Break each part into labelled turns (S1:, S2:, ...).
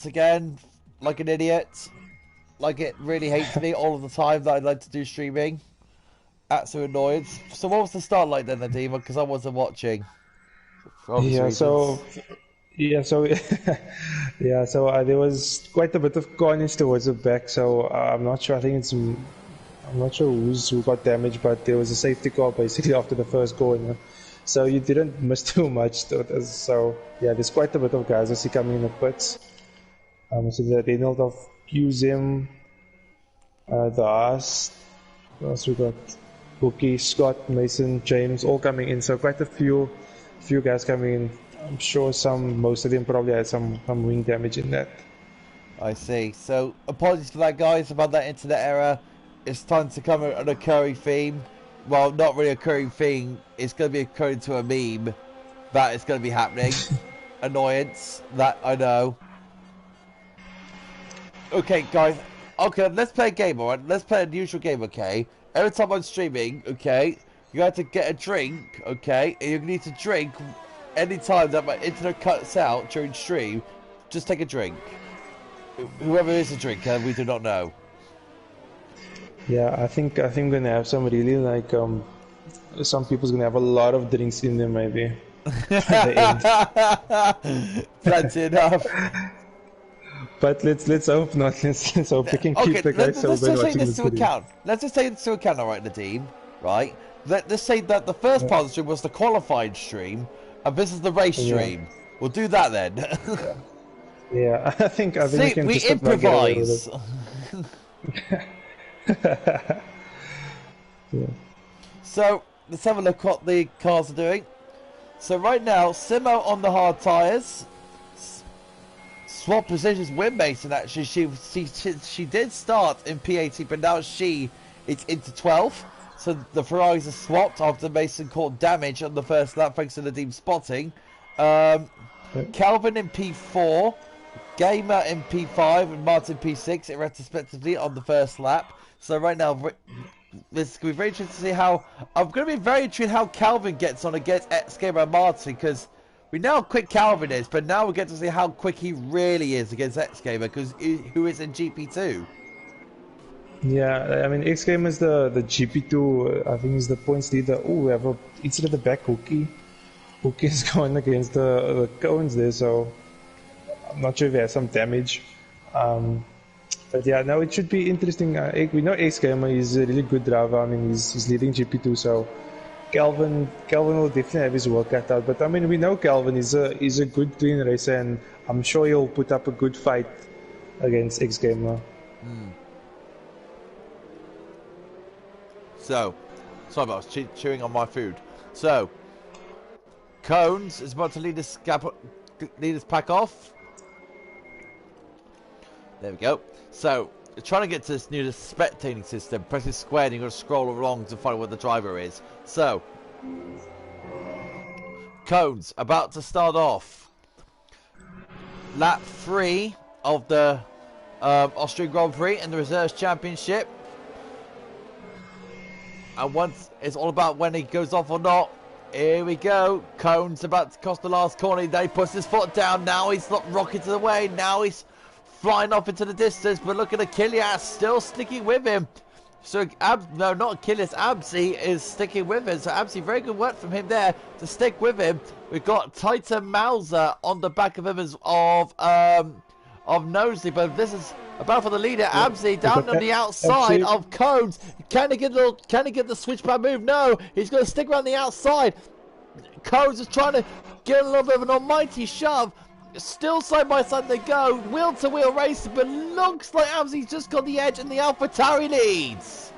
S1: again, like an idiot. Like it really hates me all of the time that I like to do streaming. Absolute annoyance. So what was the start like then, Nadeem? Because I wasn't watching. For obvious
S2: Yeah,
S1: reasons.
S2: so yeah, so yeah, so there was quite a bit of carnage towards the back. So I'm not sure. I'm not sure who got damaged, but there was a safety car basically after the first corner. So you didn't miss too much. So yeah, there's quite a bit of guys I see coming in the pits. So the Reynolds of QZM, the Haas, what else we got? Bookie, Scott, Mason, James, all coming in. So quite a few guys coming in. I'm sure most of them probably had some wing damage in that.
S1: I see. So apologies for that, guys, about that internet error. It's time to come an occurring theme. Well, not really a occurring theme. It's going to be occurring to a meme that is going to be happening. Annoyance. That I know. Okay, guys. Okay, let's play a game, alright? Let's play an usual game, okay? Every time I'm streaming, okay, you have to get a drink, okay? And you need to drink anytime that my internet cuts out during stream. Just take a drink. Whoever is a drinker, we do not know.
S2: Yeah, I think we're gonna have some really like some people's gonna have a lot of drinks in them maybe at the
S1: end. Plenty enough.
S2: But let's hope not. Let's hope we can keep the guys sober and watching this video.
S1: Let's just take this into account, alright, Nadeem, right? Let's say that the first part of the stream was the qualified stream, and this is the race stream. We'll do that then.
S2: Yeah, I think we can just
S1: improvise.
S2: Yeah.
S1: So let's have a look what the cars are doing. So right now, Simo on the hard tyres. Swap positions with Mason. Actually, she did start in P18, but now she is into 12th. So the Ferraris are swapped after Mason caught damage on the first lap thanks to the team spotting. Calvin in P4, Gamer in P5, and Martin P6, respectively on the first lap. So right now, this is going to be very interesting to see how. I'm going to be very interested how Calvin gets on against X-Gamer and Martin, because we know how quick Calvin is, but now we get to see how quick he really is against X-Gamer, because who is in GP2.
S2: Yeah, I mean X-Gamer is the GP2. I think he's the points leader. Oh, we have instead of the back Hookie. Hookie is going against the cones there, so I'm not sure if he has some damage. But yeah, no, it should be interesting. We know X-Gamer is a really good driver. I mean, he's leading GP2, so Calvin will definitely have his work cut out. But I mean, we know Calvin is a good clean racer, and I'm sure he'll put up a good fight against X-Gamer.
S1: So, sorry, I was chewing on my food. So, Cones is about to lead his pack off. There we go. So, trying to get to this new spectating system, pressing square and you're going to scroll along to find where the driver is. So, Cones about to start off. Lap 3 of the Austrian Grand Prix in the Reserves Championship. And once it's all about when he goes off or not. Here we go. Cones about to cross the last corner. Then he puts his foot down. Now he's not rocking to the way. Now he's flying off into the distance. But look at Achilles still sticking with him. So, no, not Achilles. Absi is sticking with him. So, Absi, very good work from him there to stick with him. We've got Titan Mauser on the back of him of Nosey. But this is about for the leader. Yeah. Absi down on the outside of Cones. Can he get the switchback move? No, he's going to stick around the outside. Cones is trying to get a little bit of an almighty shove. Still side by side they go, wheel to wheel racing, but looks like Absi's just got the edge and the AlphaTauri leads.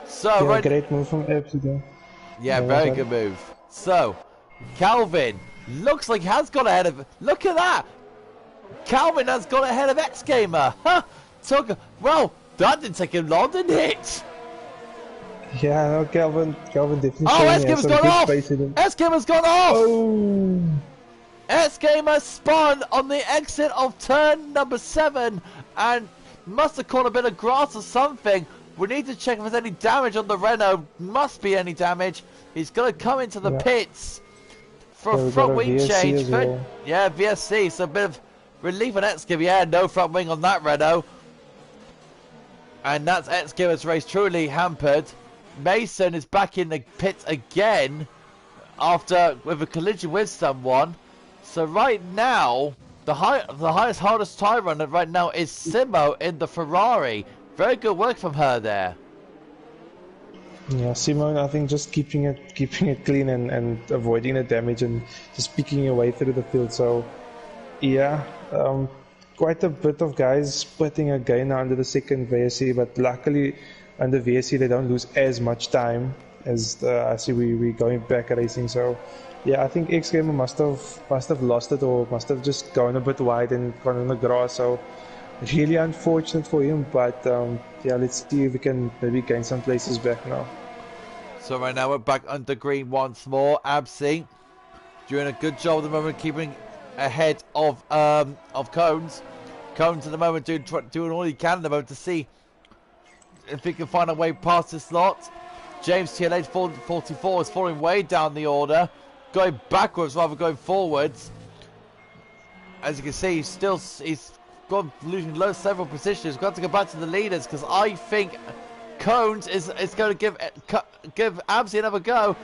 S1: So
S2: yeah, right, great move from Absi there.
S1: Yeah, very good move. So Calvin looks like he has got ahead of. Look at that. Calvin has got ahead of X-Gamer. Huh? Well, that didn't take him long, didn't it?
S2: Yeah, no, Calvin definitely.
S1: Oh, X-Gamer's gone off! X-Gamer's gone off!
S2: Oh!
S1: X-Gamer spun on the exit of turn number 7 and must have caught a bit of grass or something. We need to check if there's any damage on the Renault. Must be any damage. He's going to come into the pits. for
S2: Yeah,
S1: a
S2: we got
S1: front
S2: a
S1: wing
S2: VSC
S1: change.
S2: as well.
S1: Yeah, VSC, so a bit of relief on Etskiv. Yeah, no front wing on that Renault. And that's Etskiv's race truly hampered. Mason is back in the pit again after with a collision with someone. So right now, the hardest tyre runner right now is Simo in the Ferrari. Very good work from her there.
S2: Yeah, Simone, I think just keeping it clean and avoiding the damage and just picking your way through the field. So, yeah, quite a bit of guys putting again under the second VSC, but luckily under VSC they don't lose as much time as I see we going back racing. So, yeah, I think X Gamer must have lost it or must have just gone a bit wide and gone on the grass. So. Really unfortunate for him, but yeah, let's see if we can maybe gain some places back now.
S1: So right now we're back under green once more. Absi doing a good job at the moment, keeping ahead of Cones. Cones at the moment doing all he can at the moment to see if he can find a way past the slot. James TLH 44 is falling way down the order, going backwards rather than going forwards. As you can see, he's gone losing several positions. We've got to go back to the leaders because I think Cones is going to give Absi another go.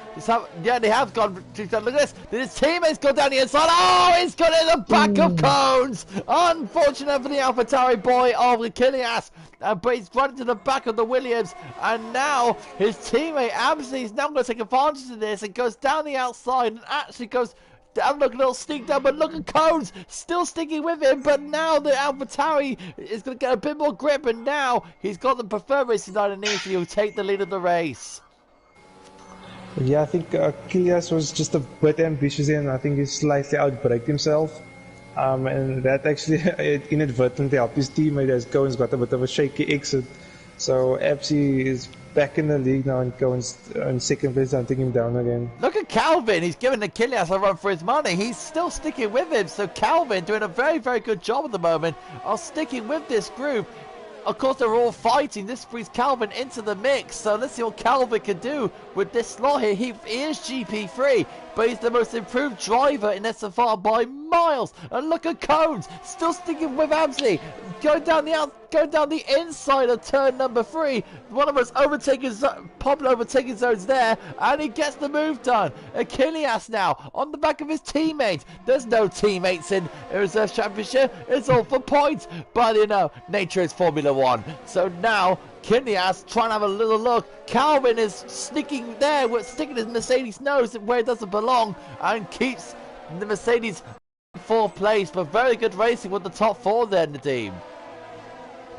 S1: Yeah, they have gone. Look at this. His teammates gone down the inside. Oh, he's got in the back of Cones. Unfortunate for the AlphaTauri boy of the Kilias. But he's run into the back of the Williams. And now his teammate Absi is now going to take advantage of this and goes down the outside and actually goes. Look, a little sneak down, but look at Cones still sticking with him. But now the AlphaTauri is going to get a bit more grip, and now he's got the preferred racing line and he'll take the lead of the race.
S2: Yeah, I think Kilias was just a bit ambitious and I think he slightly outbraked himself. And that actually inadvertently helped his teammate as Cones got a bit of a shaky exit. So Absi is back in the league now and Cones in second place, hunting him down again.
S1: Look at Calvin. He's giving the Kilias a run for his money. He's still sticking with him. So Calvin doing a very, very good job at the moment of sticking with this group. Of course, they're all fighting. This brings Calvin into the mix. So let's see what Calvin can do with this slot here. He is GP3, but he's the most improved driver in SFR by miles. And look at Cones, still sticking with Absi. Going down the inside of turn number 3. One of us popular overtaking zones there, and he gets the move done. Achilles now on the back of his teammate. There's no teammates in a reserve championship. It's all for points, but you know, nature is Formula 1. So now Kilias trying to have a little look. Calvin is sticking there, sticking his Mercedes nose where it doesn't belong, and keeps the Mercedes 4th place. But very good racing with the top 4 there in the team.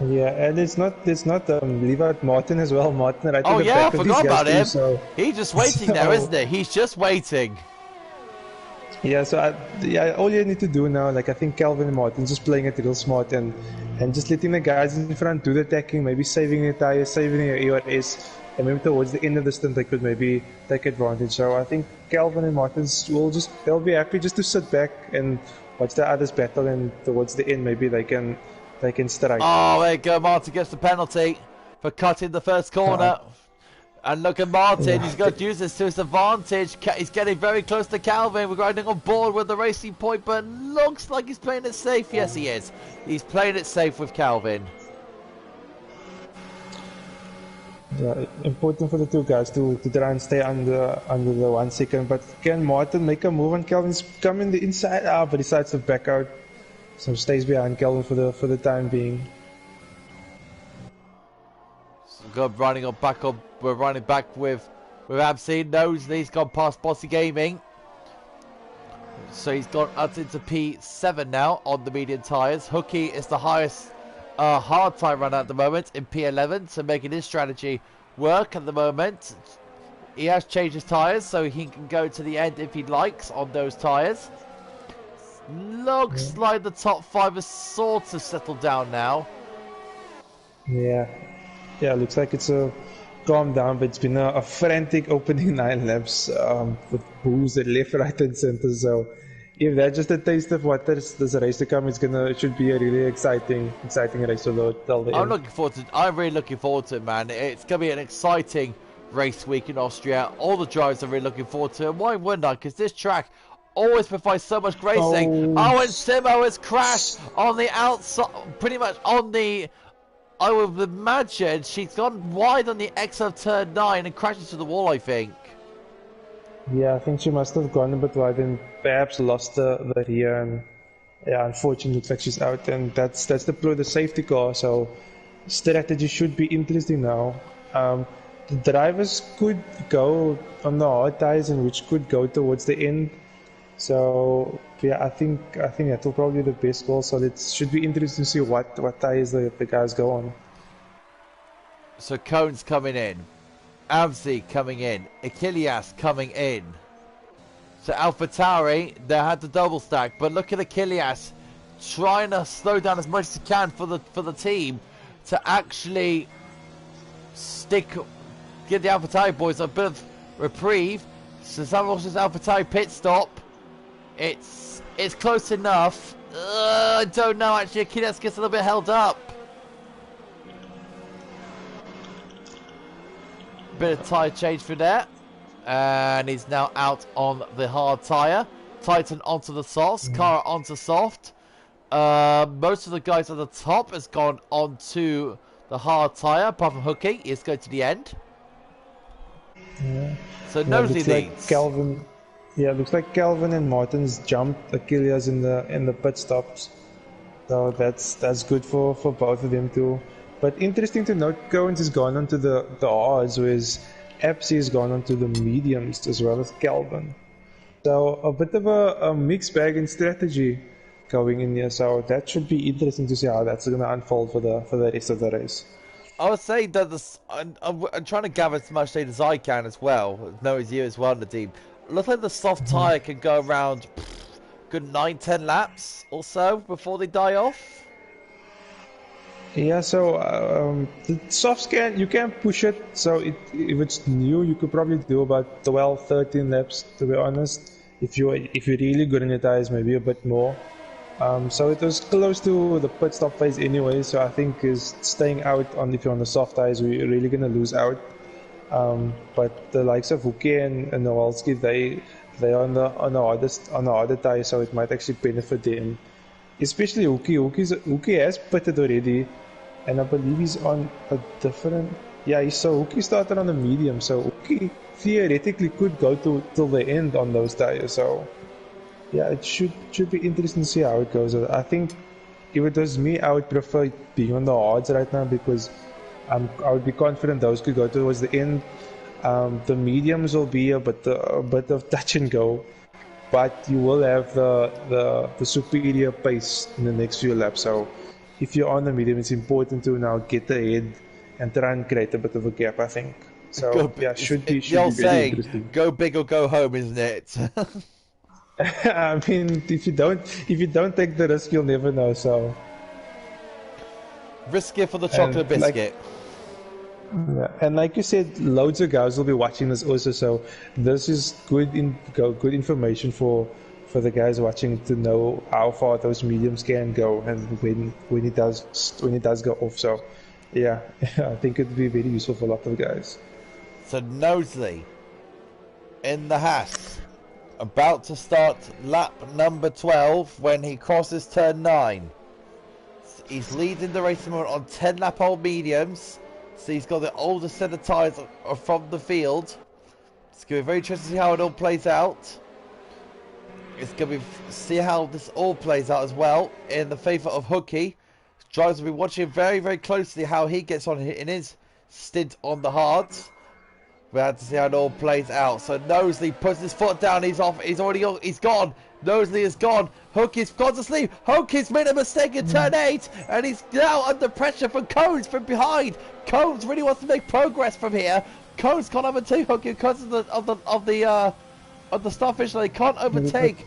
S2: Yeah, and it's not Levi Martin as well. Martin right
S1: oh
S2: the
S1: yeah,
S2: back
S1: I forgot about him.
S2: So,
S1: he's just waiting there, isn't he? He's just waiting.
S2: Yeah, so all you need to do now, like I think Calvin and Martin just playing it real smart and just letting the guys in front do the attacking, maybe saving their tires, saving their ERS, and maybe towards the end of the stint they could maybe take advantage. So I think Calvin and Martin they'll be happy just to sit back and watch the others battle, and towards the end maybe they can strike.
S1: Oh, there you go. Martin gets the penalty for cutting the first corner. And look at Martin, he's going to use this to his advantage. He's getting very close to Calvin. We're riding on board with the racing point, but looks like he's playing it safe. Yes, he is. He's playing it safe with Calvin.
S2: Yeah, important for the two guys to try and stay under the 1 second. But can Martin make a move on Calvin's coming the inside? But he decides to back out. So stays behind Calvin for the time being.
S1: We're running back with Absi. Knows that he's gone past Bossy Gaming. So he's gone up into P7 now on the medium tyres. Hooky is the highest hard tyre runner at the moment in P11. So making his strategy work at the moment. He has changed his tyres so he can go to the end if he likes on those tyres. Looks like the top 5 has sort of settled down now.
S2: Yeah, looks like it's a calm down, but it's been a frantic opening 9 laps with booze at left, right, and center. So if that's just a taste of what there's a race to come, it should be a really exciting race till the end.
S1: I'm really looking forward to it, man. It's gonna be an exciting race week in Austria. All the drivers are really looking forward to it. Why wouldn't I? Because this track always provides so much racing.
S2: Oh,
S1: Oh, and Simo has crashed on the outside, pretty much on the. I would imagine she's gone wide on the exit of turn 9 and crashed into the wall, I think.
S2: yeah, I think she must have gone a bit wide and perhaps lost the rear, and yeah, unfortunately, looks like she's out, and that's the safety car. So strategy should be interesting now. The drivers could go on the hard tires, and which could go towards the end. So yeah, I think that will probably be the best call. So it should be interesting to see what tires the guys go on.
S1: So Cone's coming in, Avzi coming in, Achilles coming in. So AlphaTauri, they had the double stack, but look at Achilles trying to slow down as much as he can for the team to actually give the AlphaTauri boys a bit of reprieve. So Samuel's AlphaTauri pit stop. It's close enough. I don't know, actually. Achilles gets a little bit held up. Bit of tyre change for there. And he's now out on the hard tyre. Titan onto the softs. Kara onto soft. Most of the guys at the top has gone onto the hard tyre. Apart from Hookie, he's going to the end.
S2: Yeah.
S1: So Nosey leads.
S2: Calvin. Yeah, looks like Calvin and Martin's jumped Achilles in the pit stops. So that's good for both of them too. But interesting to note, Coens has gone onto the hards, whereas Epsi has gone onto the mediums as well as Calvin. So a bit of a mixed bag in strategy going in here. So that should be interesting to see how that's going to unfold for the rest of the race.
S1: I would say that I'm trying to gather as much data as I can as well. Knowing you as well in the team. Looks like the soft tyre can go around good 9-10 laps or so before they die off.
S2: Yeah, so the softs you can push it. So if it's new, you could probably do about 12-13 laps, to be honest. If you're really good on your tires, maybe a bit more. So it was close to the pit stop phase anyway. So I think is staying out if you're on the soft tires, we're really gonna lose out. But the likes of Huki and Nowalski, they're on the harder tires, so it might actually benefit them. Especially Huki has pitted already, and I believe he's on a different. Yeah, Huki started on the medium, so Huki theoretically could go till the end on those tires. So yeah, it should be interesting to see how it goes. I think if it was me, I would prefer being on the hards right now because I would be confident those could go towards the end. The mediums will be a bit of touch and go. But you will have the superior pace in the next few laps. So if you're on the medium, it's important to now get ahead and try and create a bit of a gap, I think. So should be very interesting.
S1: Go big or go home, isn't it?
S2: I mean, if you don't take the risk, you'll never know. So
S1: risk it for the chocolate biscuit.
S2: Yeah, and like you said, loads of guys will be watching this also, so this is good information for the guys watching to know how far those mediums can go and when it does go off. So yeah, I think it'd be very useful for a lot of guys.
S1: So Nosley in the Haas, about to start lap number 12 when he crosses turn 9. He's leading the race on 10 lap old mediums. So he's got the older set of tyres from the field. It's going to be very interesting to see how it all plays out. It's going to be see how this all plays out as well in the favour of Hookie. Drivers will be watching very, very closely how he gets on in his stint on the hards. We'll have to see how it all plays out. So Nosley puts his foot down. He's off. He's gone. Nosley is gone. Hookie's gone to sleep. Hookie's made a mistake in turn 8, and he's now under pressure from Cones from behind. Cones really wants to make progress from here. Cones can't overtake Hookie because of the starfish. They can't overtake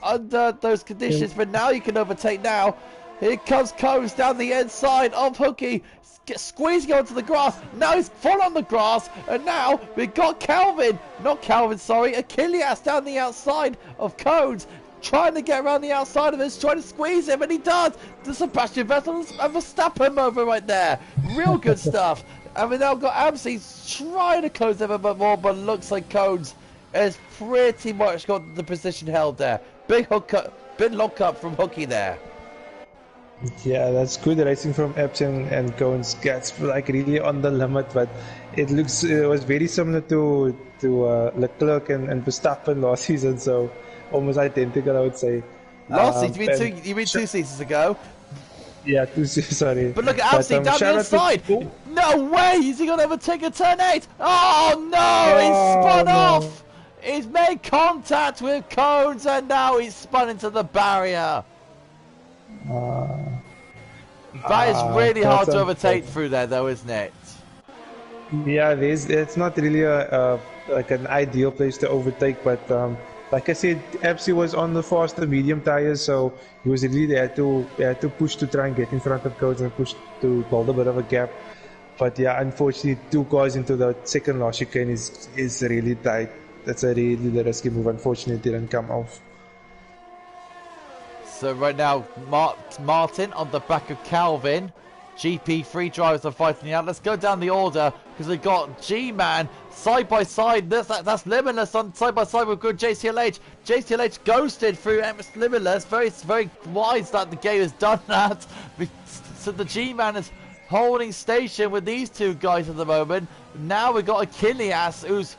S1: under those conditions, but now you can overtake now. Here comes Cones down the inside of Hookie. Squeezing onto the grass. Now he's full on the grass, and now we've got Achilles down the outside of Cones, trying to get around the outside of us, trying to squeeze him, and he does. The Sebastian Vettel and Verstappen over right there. Real good stuff. And we now got Amsi trying to close them a bit more, but looks like Cones has pretty much got the position held there. Big lock up from Hooky there.
S2: Yeah, that's good racing from Epps and Cones. Gets like really on the limit, but it was very similar to Leclerc and Verstappen last season, so almost identical, I would say.
S1: Last season, you mean 2 seasons ago?
S2: Yeah, sorry.
S1: But look at Alfie down the inside. No way! Is he gonna overtake a turn 8? Oh no! He's spun off. He's made contact with Cones, and now he's spun into the barrier. That is really hard to overtake through there, though, isn't it?
S2: Yeah, it's not really like an ideal place to overtake, but like I said, Epsy was on the faster medium tires, so he was really there to push to try and get in front of Codes and push to build a bit of a gap. But yeah, unfortunately, 2 cars into the second last chicane is really tight. That's a really risky move. Unfortunately, it didn't come off.
S1: So right now, Martin on the back of Calvin. GP3 drivers are fighting out. Let's go down the order because we've got G-Man side by side. That's Limitless on side by side with good JCLH. JCLH ghosted through MS Limitless. Very, very wise that the game has done that. So the G-Man is holding station with these 2 guys at the moment. Now we've got Achilles who's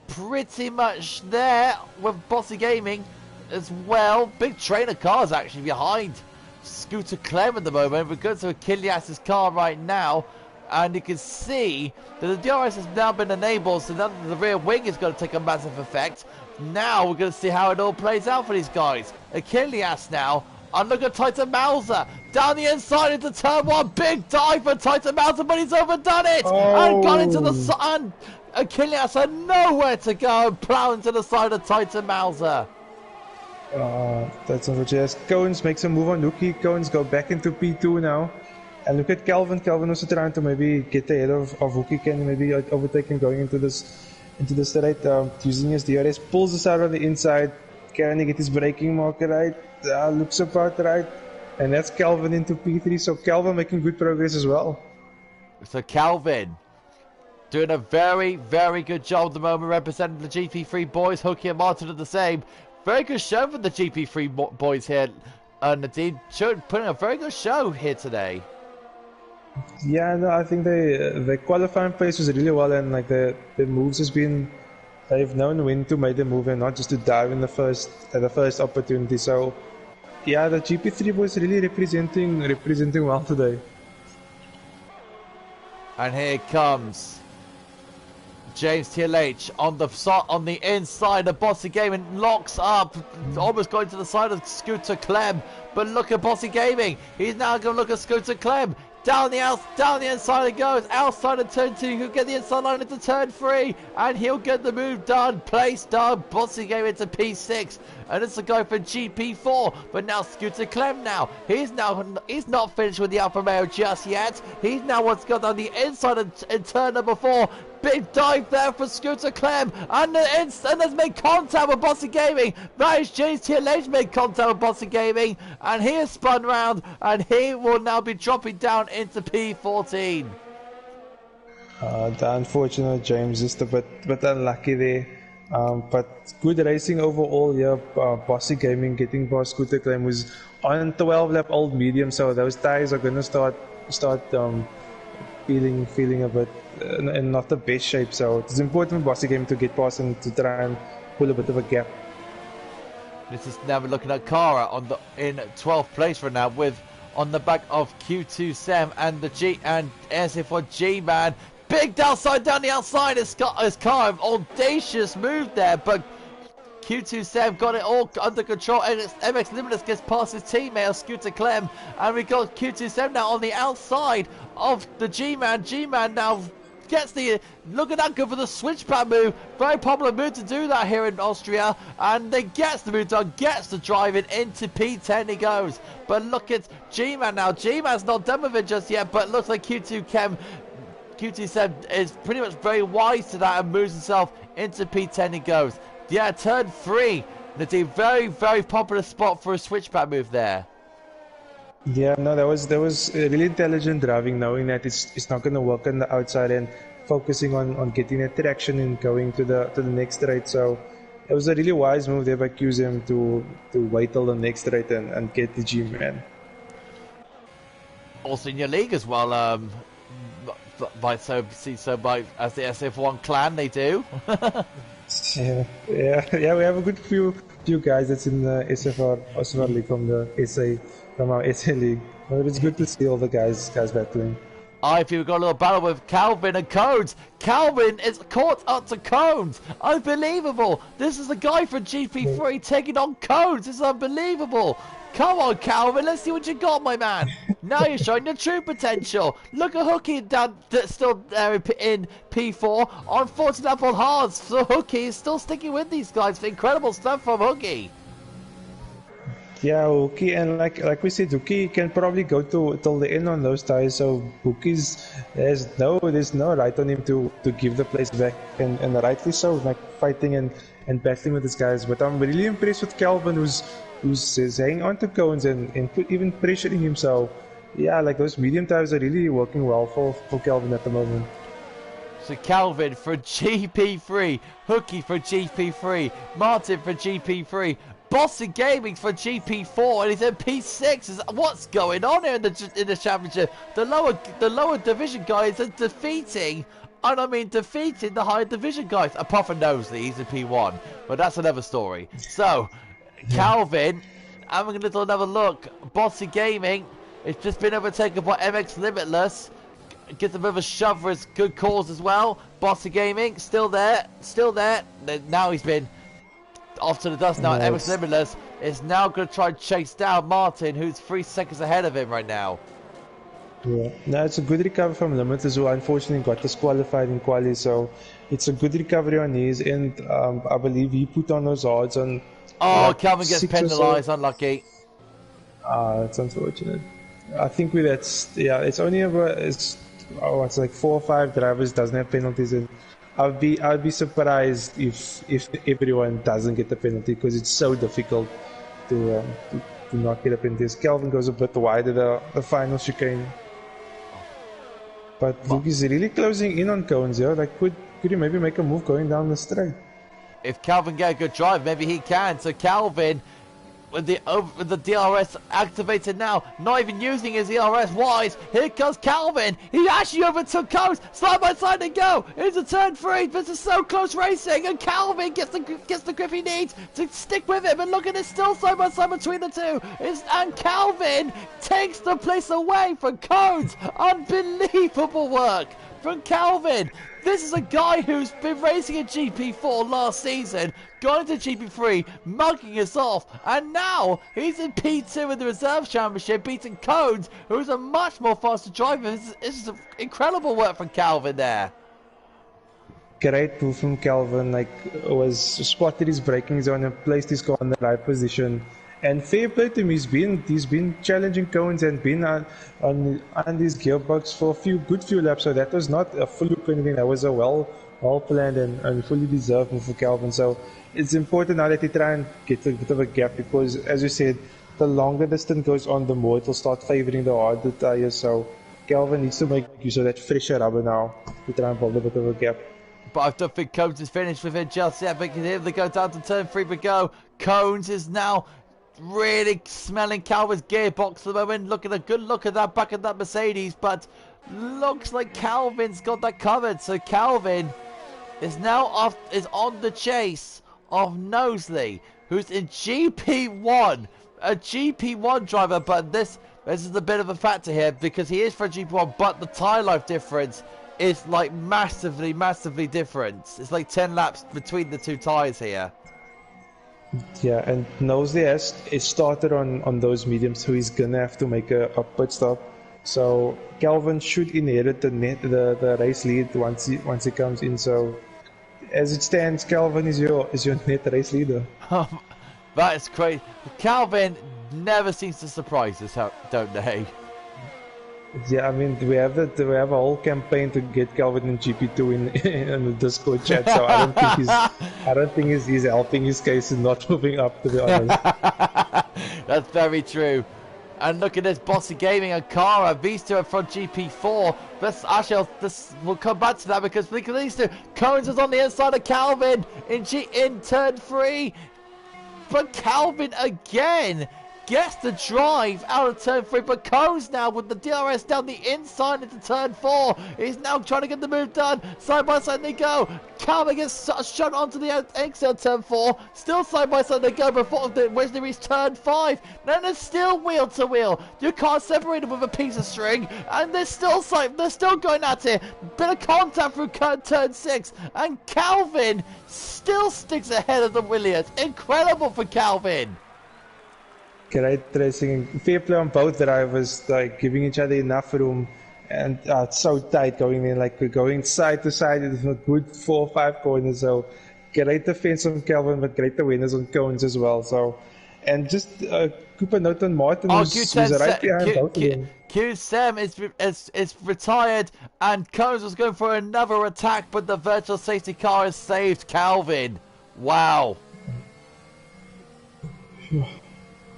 S1: pretty much there with Bossy Gaming as well. Big train of cars actually behind Scooter Clem at the moment. We're going to Achilles' car right now, and you can see that the DRS has now been enabled, so now the rear wing is going to take a massive effect. Now we're going to see how it all plays out for these guys. Achilles now, and look at Titan Mauser down the inside into turn 1. Big dive for Titan Mauser, but he's overdone it and gone into the sun. Achilles had nowhere to go and plow into the side of Titan Mauser.
S2: That's unfortunate. Cones makes a move on Hooky. Cones go back into P2 now. And look at Calvin. Calvin also trying to maybe get ahead of Hooky. Can maybe overtake him going into this straight. Using his DRS. Pulls us out on the inside. Can he get his braking marker right? Looks about right. And that's Calvin into P3. So Calvin making good progress as well.
S1: So Calvin doing a very, very good job at the moment representing the GP3 boys. Hooky and Martin are the same. Very good show for the GP3 boys here, Nadine. Putting a very good show here today.
S2: Yeah, no, I think the qualifying pace was really well, and like the moves has been, they've known when to make the move and not just to dive in the first opportunity. So yeah, the GP3 boys really representing well today.
S1: And here comes James TLH on the inside of Bossy Gaming, locks up, almost going to the side of Scooter Clem. But look at Bossy Gaming. He's now going to look at Scooter Clem. Down the inside it goes. Outside of turn 2, he'll get the inside line into turn 3, and he'll get the move done. Place done. Bossy Gaming into P6, and it's a go for GP4. But now Scooter Clem he's not finished with the Alfa Romeo just yet. He's now wants to go down the inside in turn number 4. Big dive there for Scooter Clem, and has made contact with Bossy Gaming. That is James TLH made contact with Bossy Gaming, and he has spun round, and he will now be dropping down into P14.
S2: The unfortunate James just a bit unlucky there. But good racing overall here. Bossy Gaming getting past Scooter Clem was on 12-lap old medium, so those tires are going to start feeling a bit in not the best shape. So it's important for Bossy Gaming to get past and to try and pull a bit of a gap.
S1: This is now we're looking at Kara in 12th place right now with on the back of Q2 Sam and SF1 G-Man. Big downside down the outside. It's Kara, audacious move there, but Q2 Sam got it all under control. MX Limitless gets past his teammate Scooter Clem, and we got Q2 Sam now on the outside of the G-Man. G-Man now gets look at that, go for the switchback move. Very popular move to do that here in Austria, and then gets the move done, gets the driving into P10 he goes. But look at G-Man now. G-Man's not done with it just yet, but looks like Q2 Sam is pretty much very wise to that and moves himself into P10 he goes. Yeah, turn 3. That's a very, very popular spot for a switchback move there.
S2: Yeah, no, that was really intelligent driving, knowing that it's not going to work on the outside, and focusing on getting that traction and going to the next straight. So it was a really wise move there by QZM to wait till the next straight and get the G man.
S1: Also in your league as well, as the SF1 clan they do.
S2: yeah, we have a good few guys that's in the SFR league from our SA league. But it's good to see all the guys battling.
S1: I feel we've got a little battle with Calvin and Cones. Calvin is caught up to Cones. Unbelievable. This is the guy from GP3 taking on Cones. This is unbelievable. Come on, Calvin. Let's see what you got, my man. Now you're showing your true potential. Look at Hooky down, still there in P4 on 40 lap on hards. So Hooky is still sticking with these guys. Incredible stuff from Hooky.
S2: Yeah, Hooky, and like we said, Hooky can probably go till the end on those tires. So Hooky's there's no right on him to give the place back, and rightly so, like fighting and battling with these guys. But I'm really impressed with Calvin, who's hanging on to Cones and even pressuring him. So yeah, like those medium tires are really working well for Calvin at the moment.
S1: So Calvin for GP3, Hooky for GP3, Martin for GP3. Boston Gaming for GP4, and he's in P6. What's going on here in the championship? The lower division guys are defeating the higher division guys. Apart from Nosley, he's in P1, but that's another story. So Calvin, having a little another look. Boston Gaming, it's just been overtaken by MX Limitless. Gets a bit of a shove for his good cause as well. Boston Gaming still there. Now he's been off to the dust now. Nice. MX Limitless is now going to try and chase down Martin, who's 3 seconds ahead of him right now.
S2: Yeah, no, it's a good recovery from Limitless, who unfortunately got disqualified in quali. So it's a good recovery on his end. I believe he put on those odds on.
S1: Oh, Calvin gets penalised. Unlucky.
S2: It's unfortunate. I think it's only it's like 4 or 5 drivers doesn't have penalties, and I'd be surprised if everyone doesn't get the penalty, because it's so difficult to not get a penalty. Calvin goes a bit wider the final chicane, but Luke is really closing in on Cones. Yeah, like could you maybe make a move going down the straight?
S1: If Calvin get a good drive, maybe he can. So Calvin, with the DRS activated now, not even using his ERS wise. Here comes Calvin. He actually overtook Cones. Side by side they go. Into turn 3. This is so close racing, and Calvin gets the grip he needs to stick with him. And look at it, still side by side between the two. And Calvin takes the place away from Cones. Unbelievable work from Calvin. This is a guy who's been racing in GP4 last season, got into GP3, mugging us off, and now he's in P2 in the Reserves Championship, beating Cones, who's a much more faster driver. This is incredible work from Calvin there.
S2: Great move from Calvin. Like, was spotted his braking zone and placed his car in the right position. And fair play to him, he's been challenging Cones and been on his gearbox for a good few laps. So that was not a fluke or anything. That was a well planned and fully deserved move for Calvin. So it's important now that he try and get a bit of a gap, because, as you said, the longer the stint goes on, the more it will start favouring the harder tires. So Calvin needs to make use of that fresher rubber now to try and build a bit of a gap.
S1: But I don't think Cones is finished with it just yet. But here they go down to turn 3 but go. Cones is now really smelling Calvin's gearbox at the moment. Looking a good look at that back of that Mercedes, but looks like Calvin's got that covered. So Calvin is now on the chase of Nosley, who's in GP1, a GP1 driver. But this is a bit of a factor here, because he is for GP1, but the tyre life difference is like massively different. It's like 10 laps between the two tyres here.
S2: Yeah, and Nosley has started on those mediums, so he's gonna have to make a pit stop. So Calvin should inherit the race lead once he comes in. So as it stands, Calvin is your net race leader.
S1: That is great. Calvin never seems to surprise us, don't they?
S2: Yeah, I mean, we have a whole campaign to get Calvin in GP2 in the Discord chat. So I don't think he's helping his case in not moving up, to be honest.
S1: That's very true. And look at this, Bossy Gaming and Cara. These two are from GP4. We'll come back to that because look at these two. Cones is on the inside of Calvin in turn 3. But Calvin again gets the drive out of turn 3, but Cones now with the DRS down the inside into turn 4. He's now trying to get the move done. Side by side they go. Calvin gets shot onto the exit of turn 4. Still side by side they go before they reach turn 5. Then it's still wheel to wheel. You can't separate them with a piece of string, and they're still going at it. Bit of contact through turn 6, and Calvin still sticks ahead of the Williams. Incredible for Calvin.
S2: Great racing, fair play on both drivers, like giving each other enough room, and it's so tight going in, like we're going side to side with a good 4 or 5 corners. So great defense on Calvin, but great awareness on Cones as well. So, and just Cooper note on Martin, who's right behind both of them.
S1: Q-Sem is retired, and Cones was going for another attack, but the virtual safety car has saved Calvin. Wow.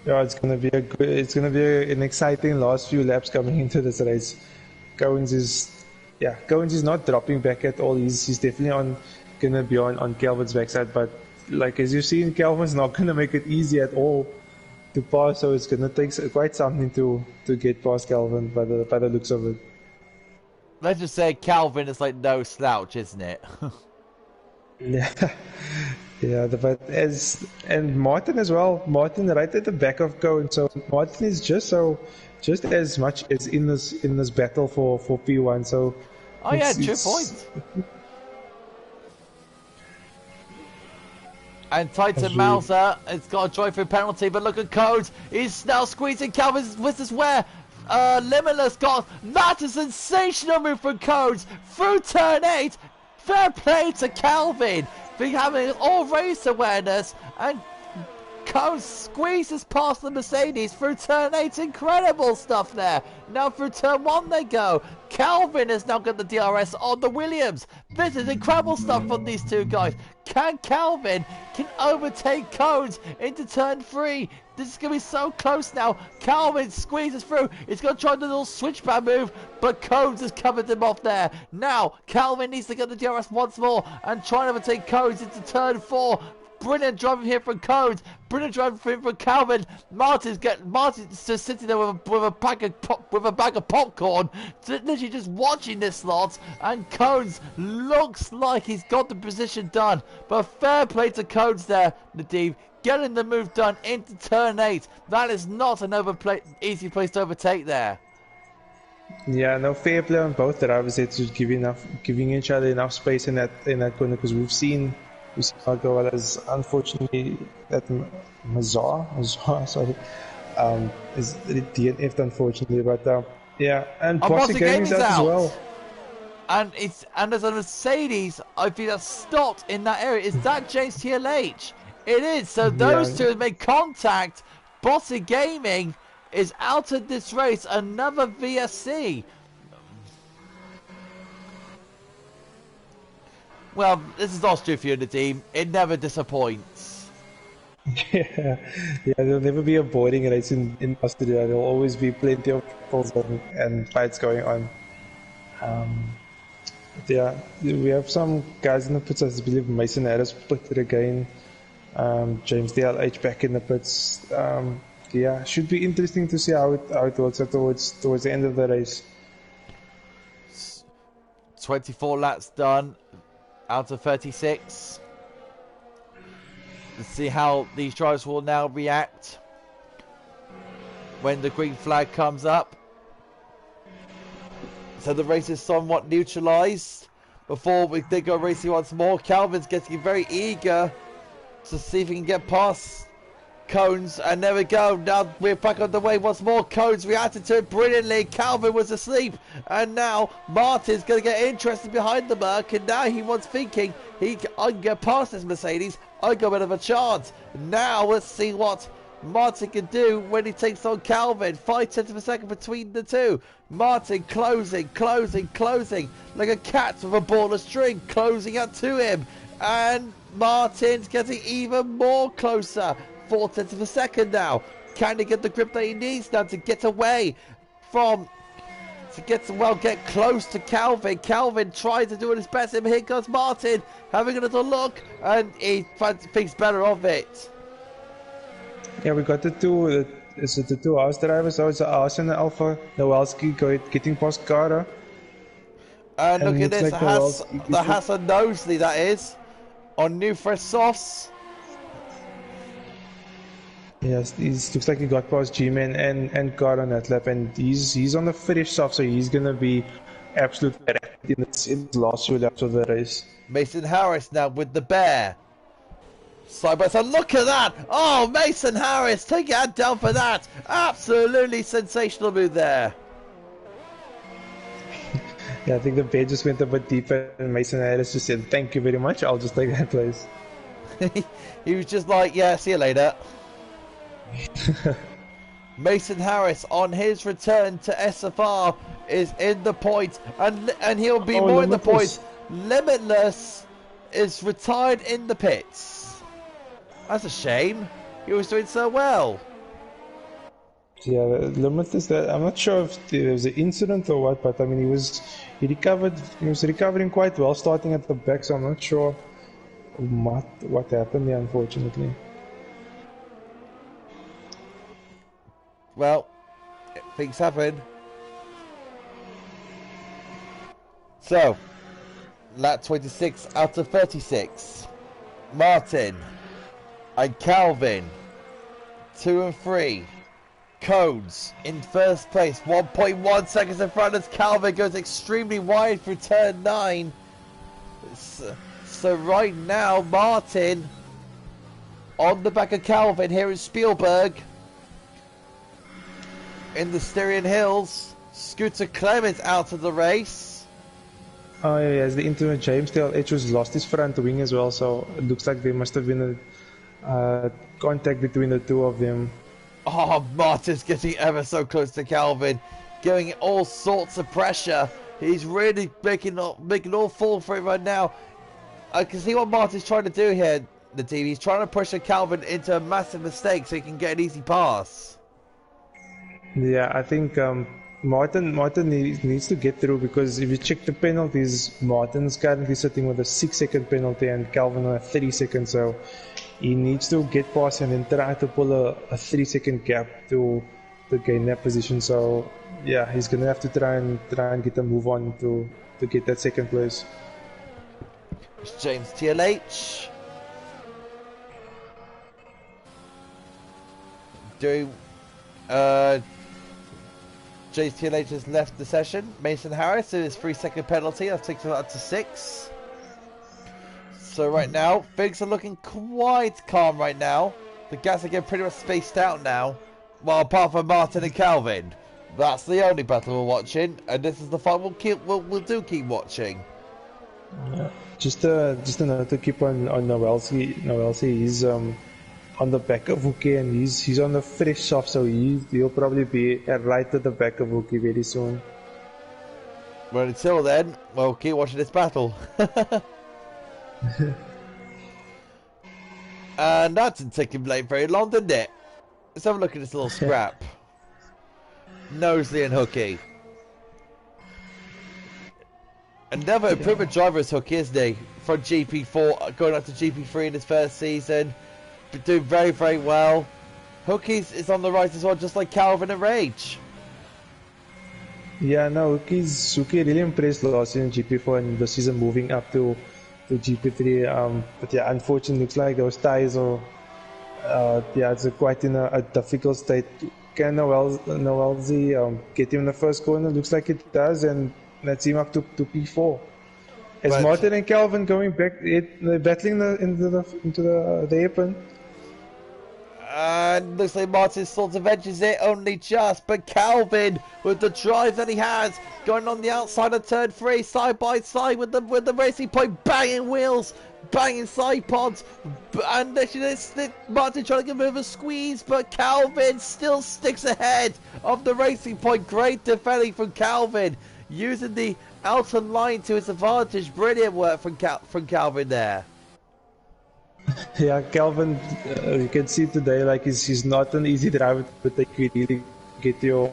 S2: Yeah, it's gonna be an exciting last few laps coming into this race. Cones is not dropping back at all. He's definitely gonna be on Calvin's backside, but like as you've seen, Calvin's not gonna make it easy at all to pass. So it's gonna take quite something to get past Calvin by the looks of it.
S1: Let's just say Calvin is like no slouch, isn't it?
S2: Yeah. Yeah, and Martin as well. Martin right at the back of Cones. So Martin is just as much as in this battle for P1. So
S1: true point. And Titan Mauser has got a drive-through penalty, but look at Cones. He's now squeezing Calvin's with his wear. Limitless got that a sensational move from Cones through turn 8. Fair play to Calvin. Having all race awareness, and Cones squeezes past the Mercedes through turn 8. Incredible stuff there. Now through turn 1 they go. Calvin has now got the DRS on the Williams. This is incredible stuff from these two guys. Calvin can overtake Cones into turn 3. This is going to be so close now. Calvin squeezes through. He's going to try the little switchback move, but Cones has covered him off there. Now, Calvin needs to get the DRS once more and try and overtake Cones into turn 4. Brilliant driving here from Cones. Brilliant driving from Calvin. Martin's just sitting there with a bag of popcorn, literally just watching this lot. And Cones looks like he's got the position done. But fair play to Cones there, Nadeem. Getting the move done into turn 8. That is not an easy place to overtake there.
S2: Yeah, no, fair play on both drivers. It's just giving each other enough space in that corner, because we've seen Marco as unfortunately that Mazar, sorry, is DNF'd unfortunately, but yeah, and Bossy Gaming's out as well.
S1: And there's a Mercedes, I think, that's stopped in that area. Is that James TLH? It is. So those two have made contact. Bossy Gaming is out of this race. Another VSC. Well, this is Austria for you, Nadeem. It never disappoints.
S2: Yeah, there'll never be a boring race in Austria. There'll always be plenty of battles and fights going on. Yeah, we have some guys in the pits. I believe Mason Harris pitted again. James DLH back in the pits. Yeah, should be interesting to see how it works out towards the end of the race.
S1: 24 laps done out of 36. Let's see how these drivers will now react when the green flag comes up. So the race is somewhat neutralized. Before they go racing once more, Calvin's getting very eager to see if he can get past Cones, and there we go. Now we're back on the way once more. Cones reacted to it brilliantly. Calvin was asleep, and now Martin's going to get interested behind the Merc, and now he was thinking, I can get past this Mercedes. I got a bit of a chance. Now let's see what Martin can do when he takes on Calvin. 5 tenths of a second between the two. Martin closing like a cat with a ball of string, closing up to him, and Martin's getting even more closer. 4 tenths of a second now. kind of get the grip that he needs now to get away from, get close to Calvin. Calvin tries to do his best, and here comes Martin, having a little look, and he thinks better of it.
S2: Yeah, we got the two, is it the two Haas drivers? So it's the Haas and the Alpha. Nowelski getting past Cara.
S1: And look at this, like the Haas and Nosley, that is, on new fresh softs.
S2: Yes, he looks like he got past G-Man and Car on that lap, and he's on the fresh soft, so he's gonna be absolutely rapid in his last few laps of the race.
S1: Mason Harris now with the bear. Side by side, look at that! Oh, Mason Harris, take your hand down for that! Absolutely sensational move there.
S2: Yeah, I think the bear just went a bit deeper, and Mason Harris just said, "Thank you very much, I'll just take that place."
S1: He was just like, yeah, see you later. Mason Harris on his return to SFR is in the points, and he'll be more in the points. Limitless is retired in the pits. That's a shame. He was doing so well.
S2: Yeah, Limitless. I'm not sure if there was an incident or what, but I mean, he was recovering quite well, starting at the back. So I'm not sure what happened there, unfortunately.
S1: Well, things happen. So, lap 26 out of 36. Martin and Calvin, 2 and 3. Codes in first place, 1.1 seconds in front as Calvin goes extremely wide through turn 9. So right now, Martin on the back of Calvin here in Spielberg. In the Styrian Hills, Scooter Clements out of the race.
S2: Oh yeah, as the interim James Tail Edgeworth lost his front wing as well, so it looks like there must have been a contact between the two of them.
S1: Oh, Martin's getting ever so close to Calvin, giving all sorts of pressure. He's really making all fall for it right now. I can see what Martin's trying to do here, the team. He's trying to push Calvin into a massive mistake so he can get an easy pass.
S2: Yeah, I think Martin needs to get through, because if you check the penalties, Martin's currently sitting with a 6-second penalty and Calvin on a 30-second, so he needs to get past and then try to pull a 3-second gap to gain that position. So yeah, he's gonna have to try and get a move on to get that second place.
S1: It's James TLH doing James TLH has left the session. Mason Harris in his 3-second penalty. That takes him up to 6. So right now, things are looking quite calm right now. The guys are getting pretty much spaced out now. Well, apart from Martin and Calvin. That's the only battle we're watching, and this is the fight we'll keep watching.
S2: Yeah. Just a note to keep on Nowelsi. Nowelsi, he's on the back of Wookie, and he's on the fresh soft, so he'll probably be right at the back of Wookie very soon.
S1: Well, until then, we'll keep watching this battle. And that didn't take him late very long, didn't it? Let's have a look at this little scrap. Nosley and Hookie. Another improvement driver is Hookie, isn't he? From GP4 going up to GP3 in his first season. But doing very, very well. Hookie is on the right as well, just like Calvin and Rage.
S2: Yeah, no, Hookie really impressed last year in GP4, and the season moving up to GP3. But yeah, unfortunately, looks like those tires are it's quite in a difficult state. Can Noelzy get him in the first corner? Looks like it does, and that's him up to P4. Is Martin and Calvin going back, battling into the apron?
S1: And looks like Martin sort of edges it only just, but Calvin, with the drive that he has, going on the outside of turn 3, side by side with the Racing Point, banging wheels, banging side pods, and Martin trying to give him a squeeze, but Calvin still sticks ahead of the Racing Point. Great defending from Calvin, using the outer line to his advantage. Brilliant work from Calvin there.
S2: Yeah, Calvin, you can see today, like he's not an easy driver, but they could really get your,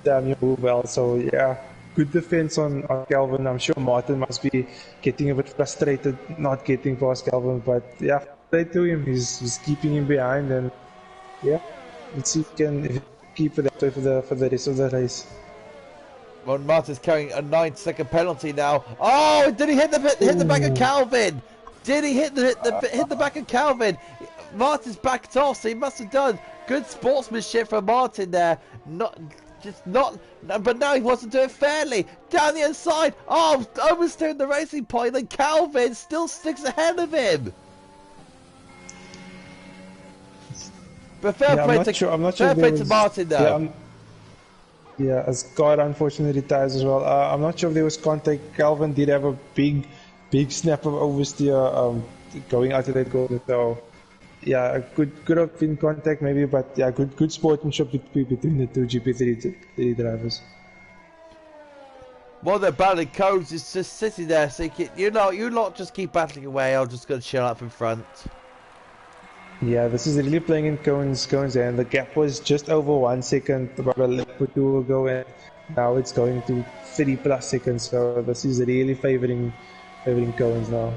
S2: damn your move well. So yeah, good defense on Calvin. I'm sure Martin must be getting a bit frustrated not getting past Calvin, but yeah, play to him. He's keeping him behind, and yeah, let's see if he can keep it that way for the rest of the race.
S1: Well, Martin's carrying a 9-second penalty now. Oh, did he hit the back of Calvin? Did he hit the back of Calvin? Martin's backed off, so he must have done good sportsmanship from Martin there. But now he wants to do it fairly. Down the inside. Oh, almost doing the racing point. And Calvin still sticks ahead of him. But fair play to Martin though.
S2: Yeah, as God unfortunately retires as well. I'm not sure if there was contact. Calvin did have a big snap of oversteer going out of that goal. So, yeah, could have been contact maybe, but yeah, good sportsmanship between the two GP3 drivers.
S1: Well, they're battling codes. It's just sitting there thinking, you lot just keep battling away. I'm just going to chill up in front.
S2: Yeah, this is really playing in cones, and the gap was just over 1 second about a lap or two ago, and now it's going to 30+ seconds. So this is really favoring cones now.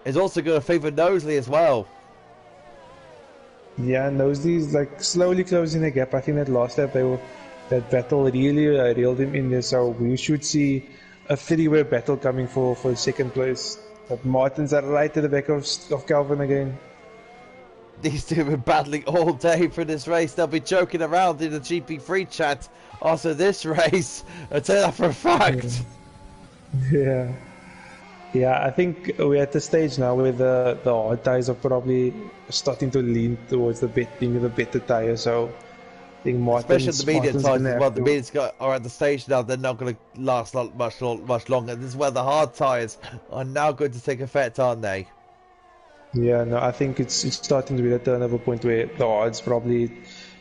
S1: It's also going to favour Knowsley as well.
S2: Yeah, Knowsley's like slowly closing the gap. I think that last lap that battle really reeled him in there. So we should see a 3-way battle coming for second place. But Martin's right at the back of Calvin again.
S1: These two have been battling all day for this race. They'll be joking around in the GP3 chat after this race. I tell you that for a fact.
S2: Yeah. Yeah, I think we're at the stage now where the hard tires are probably starting to lean towards being the better tire. So I think
S1: especially the medium tires as well. The mediums are at the stage now. They're not going to last much longer. This is where the hard tires are now going to take effect, aren't they?
S2: Yeah, no, I think it's starting to be the turnover point where the odds probably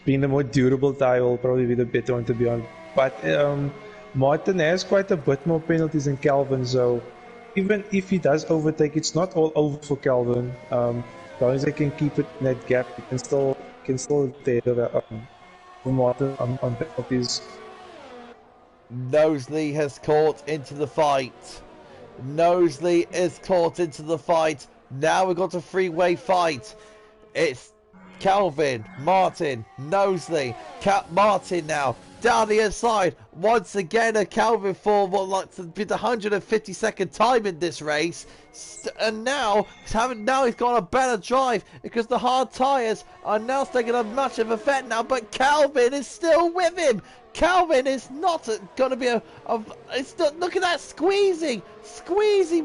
S2: being the more durable tire will probably be the better one to be on. But Martin has quite a bit more penalties than Calvin, so even if he does overtake, it's not all over for Calvin. As long as they can keep it in that gap, he can still take Martin on penalties.
S1: Knowsley has caught into the fight. Knowsley is caught into the fight. Now we've got a 3-way fight. It's Calvin, Martin, Knowsley, Martin now down the inside. Once again, a Calvin for what like to be the 152nd time in this race, and now he's got a better drive because the hard tyres are now taking a much of effect now. But Calvin is still with him. Calvin is not going to be look at that squeezing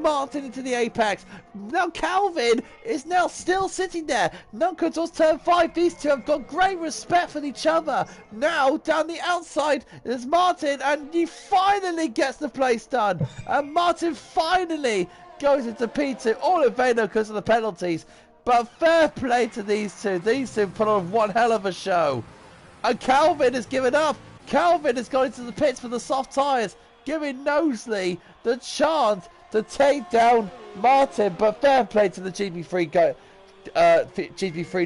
S1: Martin into the apex. Now Calvin is now still sitting there. Nunca towards turn 5. These two have got great respect for each other. Now down the outside is Martin, and he finally gets the place done. And Martin finally goes into P2, all in vain because of the penalties. But fair play to these two. These two put on one hell of a show. And Calvin has given up. Calvin has gone into the pits for the soft tyres, giving Knowsley the chance to take down Martin. But fair play to the GP3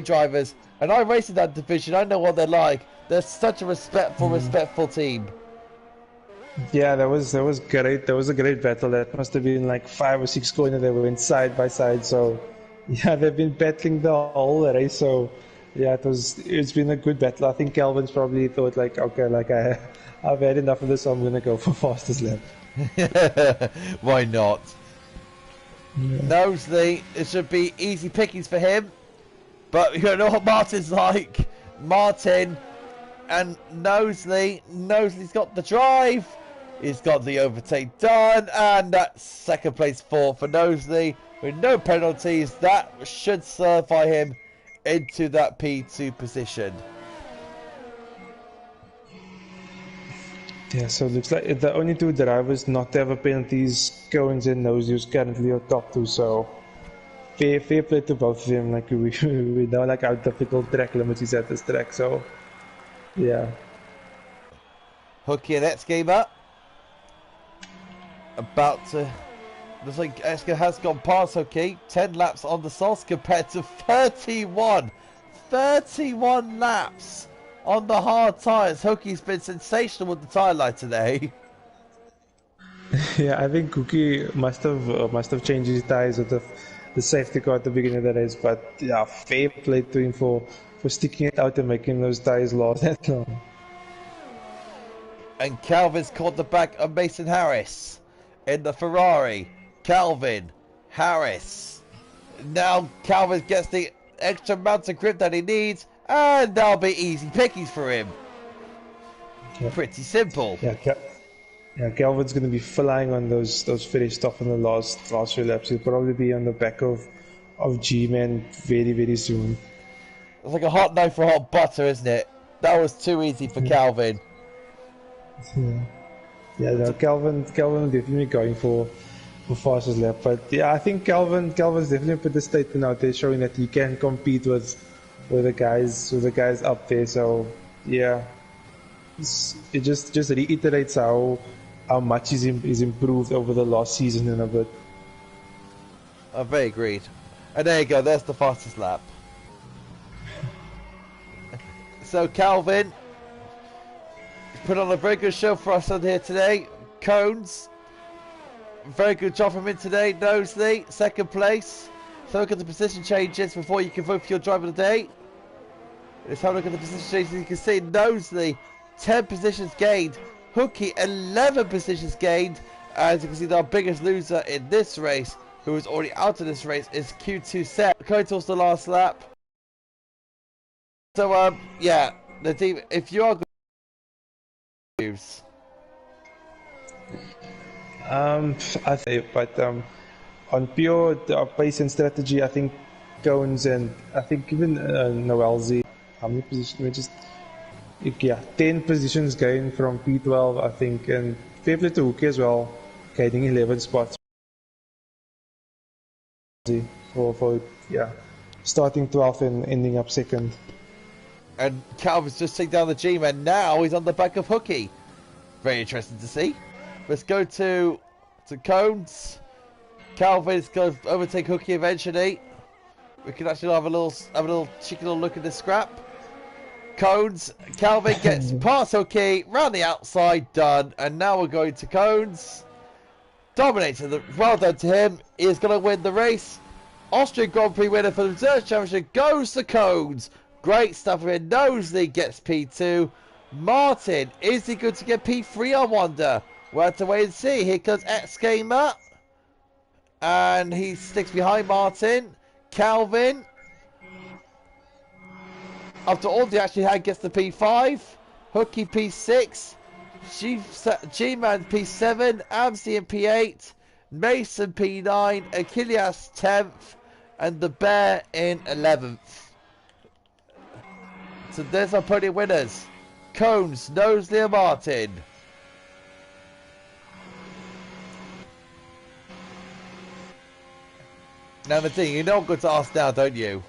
S1: drivers. And I race in that division. I know what they're like. They're such a respectful team.
S2: Yeah, that was great. That was a great battle. That must have been like 5 or 6 corners that went side by side. So yeah, they've been battling the whole race. So yeah, it's been a good battle. I think Calvin's probably thought like, okay, like I've had enough of this, so I'm gonna go for fastest lap.
S1: Why not? Yeah. Knowsley, it should be easy pickings for him, but you know what Martin's like. Martin and Knowsley's got the drive. He's got the overtake done, and that's second place for Knowsley with no penalties. That should certify him into that P2 position.
S2: Yeah, so it looks like the only two drivers not to have a penalties, Coens and Knowsley, who's currently on top 2. So fair play to both of them. Like we know like how difficult track limits is at this track. So yeah.
S1: Hooky and X gamer about to Looks like Esker has gone past Hooky. 10 laps on the sauce compared to 31. 31 laps on the hard tyres. Hooky's been sensational with the tyre light today.
S2: Yeah, I think Cookie must have changed his tires with the safety car at the beginning of the race. But yeah, fair play to him for sticking it out and making those tires last that long.
S1: And Calvin's caught the back of Mason Harris in the Ferrari. Calvin Harris. Now Calvin gets the extra amount of grip that he needs, and that'll be easy pickings for him. Yeah. Pretty simple.
S2: Yeah, Calvin's going to be flying on those finish stuff in the last few laps. He'll probably be on the back of G-Man very soon.
S1: It's like a hot knife for hot butter, isn't it? That was too easy for Calvin.
S2: Yeah, no, Calvin will definitely be going for fastest lap. But yeah, I think Calvin's definitely put the statement out there showing that he can compete with the guys up there. So yeah, it just reiterates how much he's improved over the last season and a bit.
S1: I'm very agreed. And there you go, there's the fastest lap. So Calvin put on a very good show for us on here today. Cones, very good job from him today. Knowsley, second place. So look at the position changes before you can vote for your driver of the day. Let's have a look at the position changes. You can see Knowsley, 10 positions gained. Hooky, 11 positions gained. As you can see, our biggest loser in this race, who is already out of this race, is Q2 Set. Going towards the last lap. So, yeah, the team, if you are going to use.
S2: I think, but on pure pace and strategy, I think Cones and I think even Noelzy, how many positions? 10 positions gained from P12, I think, and fair play to Hooky as well, gaining 11 spots for starting 12th and ending up second.
S1: And Calvin's just taking down the G-Man. Now he's on the back of Hooky. Very interesting to see. Let's go to Cones. Calvin's going to overtake Hooky eventually. We can actually have a little cheeky little look at this scrap. Cones. Calvin gets past Hooky, round the outside, done. And now we're going to Cones. Dominated. Well done to him. He is going to win the race. Austrian Grand Prix winner for the Reserve Championship goes to Cones. Great stuff for him. Knowsley gets P2. Martin, is he good to get P3, I wonder? We'll have to wait and see. Here comes X Gamer. And he sticks behind Martin. Calvin, after all the action he had, gets the P5. Hooky P6. G-Man P7. Amsey in P8. Mason P9. Achilles 10th. And the Bear in 11th. So there's our podium winners. Cones, Knowsley and Martin. Now the thing, you know I'm going to ask now, don't you?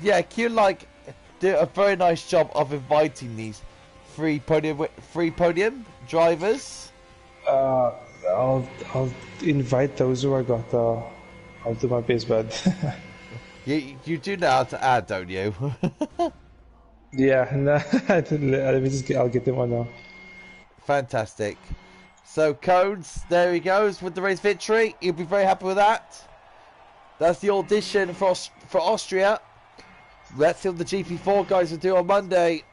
S1: Yeah, Q do a very nice job of inviting these free podium drivers.
S2: I'll invite those who I got. I'll do my best, bud.
S1: You do know how to add, don't you?
S2: Yeah, no, I'll get them on now.
S1: Fantastic. So Cones, there he goes with the race victory. He'll be very happy with that. That's the audition for Austria. Let's see what the GP4 guys will do on Monday.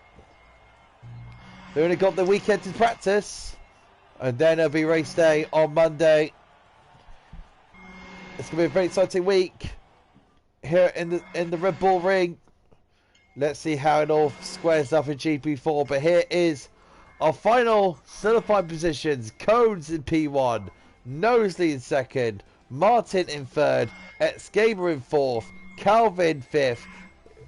S1: They only got the weekend to practice, and then it'll be race day on Monday. It's gonna be a very exciting week here in the Red Bull Ring. Let's see how it all squares up in GP4. But here is our final certified positions. Cones in P1, Knowsley in second, Martin in third, X-Gamer in fourth, Calvin fifth,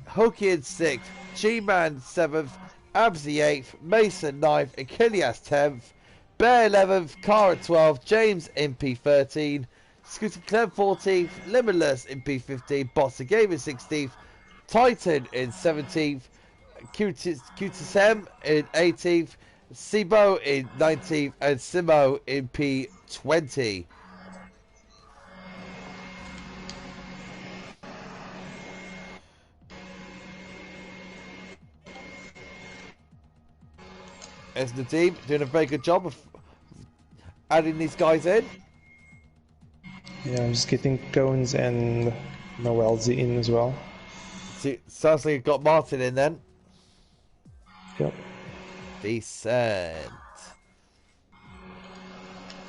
S1: Hooky in sixth, G-Man seventh, Absy eighth, Mason ninth, Achilles 10th, Bear 11th, Cara 12th, James in P13, Scooter Clem 14th, Limitless in P15, Bossa Game in 16th, Titan in 17th, QTSM in 18th, Sibo in 19th, and Simo in P20. As the team doing a very good job of adding these guys in.
S2: Yeah, I'm just getting Cones and Noelzy in as well.
S1: See, sounds like you've got Martin in then.
S2: Yep.
S1: Decent.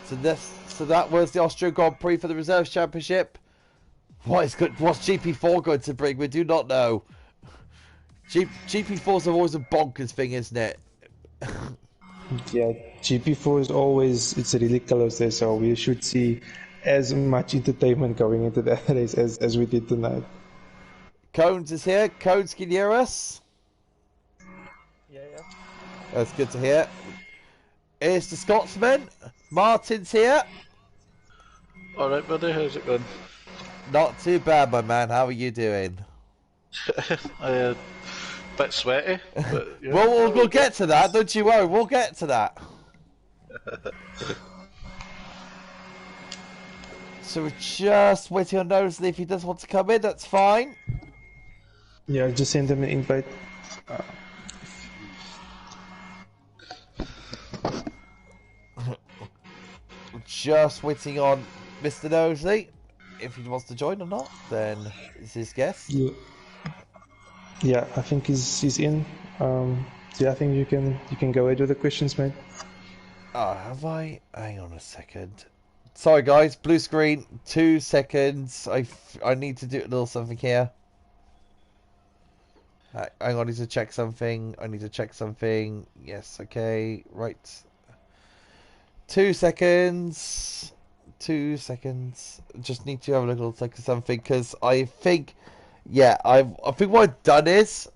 S1: So that was the Austrian Grand Prix for the Reserves Championship. What's GP4 going to bring? We do not know. GP4's always a bonkers thing, isn't it?
S2: Yeah, GP4 is always, it's really close there, so we should see as much entertainment going into that race as we did tonight.
S1: Cones is here. Cones, can you hear us?
S3: Yeah.
S1: That's good to hear. Here's the Scotsman. Martin's here.
S3: Alright, buddy, how's it going?
S1: Not too bad, my man. How are you doing?
S3: Bit sweaty, but yeah.
S1: We'll get to that. Don't you worry. We'll get to that. So we're just waiting on Nosley. If he does want to come in, that's fine.
S2: Yeah, just send him an invite.
S1: Just waiting on Mr. Nosley. If he wants to join or not, then it's his guess.
S2: Yeah, I think he's in. Yeah, I think you can go ahead with the questions, mate.
S1: Oh, have I? Hang on a second. Sorry, guys. Blue screen. 2 seconds. I need to do a little something here. Hang on, I need to check something. Yes, okay. Right. 2 seconds. 2 seconds. Just need to have a little look at something because I think, yeah, I think what I've done is,